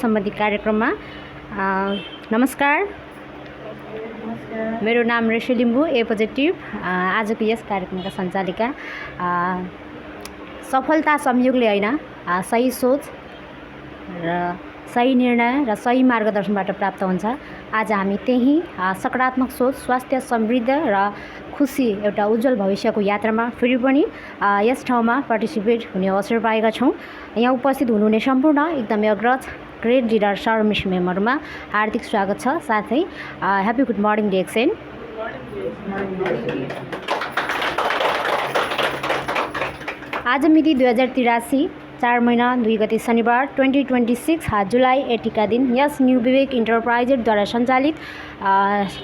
सम्बन्धी कार्यक्रममा नमस्कार। मेरो नाम रेशु लिम्बू, ए पोजिटिभ। आजको यस कार्यक्रमका सञ्चालिका। सफलता संयोगले होइन, सही सोच र सही निर्णय र सही मार्गदर्शनबाट प्राप्त हुन्छ। आज हामी त्यही सकारात्मक सोच, स्वास्थ्य, समृद्ध र खुसी एउटा उज्जवल भविष्यको यात्रामा फेरि पनि यस ठाउँमा पार्टिसिपेट हुने अवसर पाएका छौँ। यहाँ उपस्थित हुनुहुने सम्पूर्ण एकदमै अग्रज ग्रेट लिडर सर मिस मेमहरूमा हार्दिक स्वागत छ। साथै happy good morning day hexane. आज मिति 2083, 4 महिना 2 गते शनिबार 2026 जुलाई 80 का दिन यस न्यू विवेक इन्टरप्राइजेसद्वारा सञ्चालित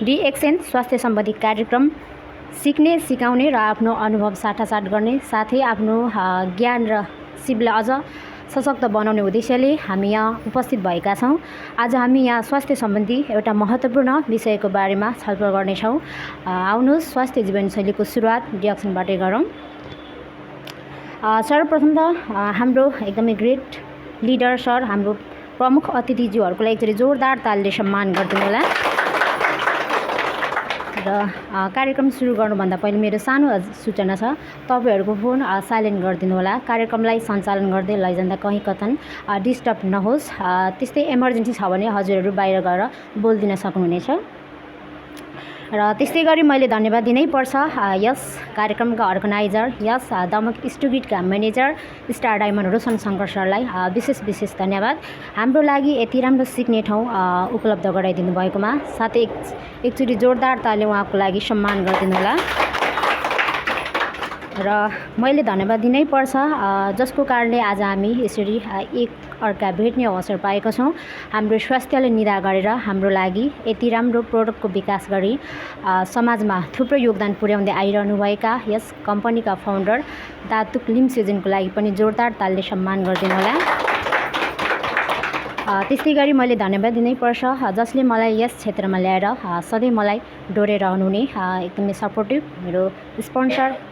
डिएक्सेन स्वास्थ्य सम्बन्धी कार्यक्रम सिक्ने, सिकाउने र आफ्नो अनुभव साटासाट गर्ने, साथै आफ्नो ज्ञान र सिपलाई अझ सशक्त बनाउने उद्देश्यले हामी यहाँ उपस्थित भएका छौँ। आज हामी यहाँ स्वास्थ्य सम्बन्धी एउटा महत्त्वपूर्ण विषयको बारेमा छलफल गर्नेछौँ। आउनुहोस् स्वास्थ्य जीवनशैलीको सुरुवात डिएक्सनबाटै गरौँ। सर्वप्रथम त हाम्रो एकदमै ग्रेट लिडर सर, हाम्रो प्रमुख अतिथिज्यूहरूको लागि एकचोटि जोरदार तालले सम्मान गरिदिनु होला। र कार्यक्रम सुरु गर्नुभन्दा पहिले मेरो सानो सूचना छ, तपाईँहरूको फोन साइलेन्ट गरिदिनु होला। कार्यक्रमलाई सञ्चालन गर्दै लैजाँदा कहीँ कतन डिस्टर्ब नहोस्। त्यस्तै इमर्जेन्सी छ भने हजुरहरू बाहिर गएर बोलिदिन सक्नुहुनेछ। र त्यस्तै गरी मैले धन्यवाद दिनै पर्छ यस कार्यक्रमका अर्गनाइजर, यस दमक स्टुडियोका manager star diamond Roshan Shankar सरलाई विशेष धन्यवाद। हाम्रो लागि यति राम्रो सिक्ने ठाउँ उपलब्ध गराइदिनु भएकोमा। साथै एकचोटि जोरदार तालले उहाँको लागि सम्मान गरिदिनु होला। र मैले धन्यवाद दिनै पर्छ जसको कारणले आज हामी यसरी एक अर्का भेट्ने अवसर पाएका छौँ। हाम्रो स्वास्थ्यले निधा गरेर हाम्रो लागि यति राम्रो प्रोडक्टको विकास गरी समाजमा थुप्रो योगदान पुर्याउँदै आइरहनुभएका यस कम्पनीका फाउन्डर दातुक लिम्सेजिनको लागि पनि जोरदार तालले सम्मान गरिदिनु होला। त्यस्तै गरी मैले धन्यवाद दिनै पर्छ जसले मलाई यस क्षेत्रमा ल्याएर सधैँ मलाई डोरेरहनुहुने एकदमै सपोर्टिभ मेरो sponsor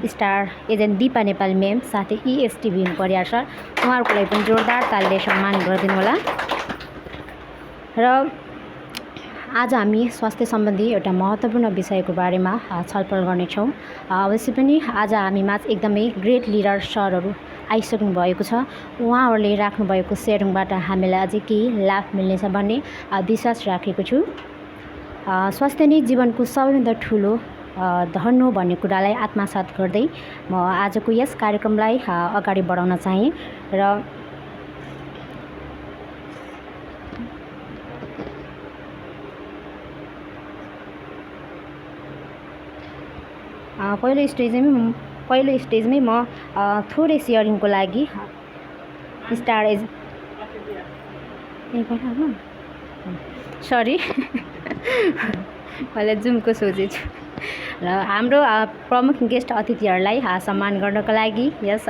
star agent Dipa Nepali ma'am, साथै इएसटिभी परियार सर, उहाँहरूको लागि पनि जोरदार तालले सम्मान गरिदिनु होला। र आज हामी स्वास्थ्य सम्बन्धी एउटा महत्त्वपूर्ण विषयको बारेमा छलफल गर्नेछौँ। अवश्य पनि आज हामीमा एकदमै ग्रेट लिडर सरहरू आइसक्नु भएको छ। उहाँहरूले राख्नुभएको सेयरिङबाट हामीलाई अझै केही लाभ मिल्नेछ भन्ने विश्वास राखेको छु। स्वास्थ्य नै जीवनको सबैभन्दा ठुलो धन हो भन्ने कुरालाई आत्मसात गर्दै म आजको यस कार्यक्रमलाई अगाडि बढाउन चाहेँ। र पहिलो स्टेजमै म थोरै सेयरिङको लागि स्टार सरी मैले जुमको सोचेछु। र हाम्रो प्रमुख गेस्ट अतिथिहरूलाई सम्मान गर्नको लागि यस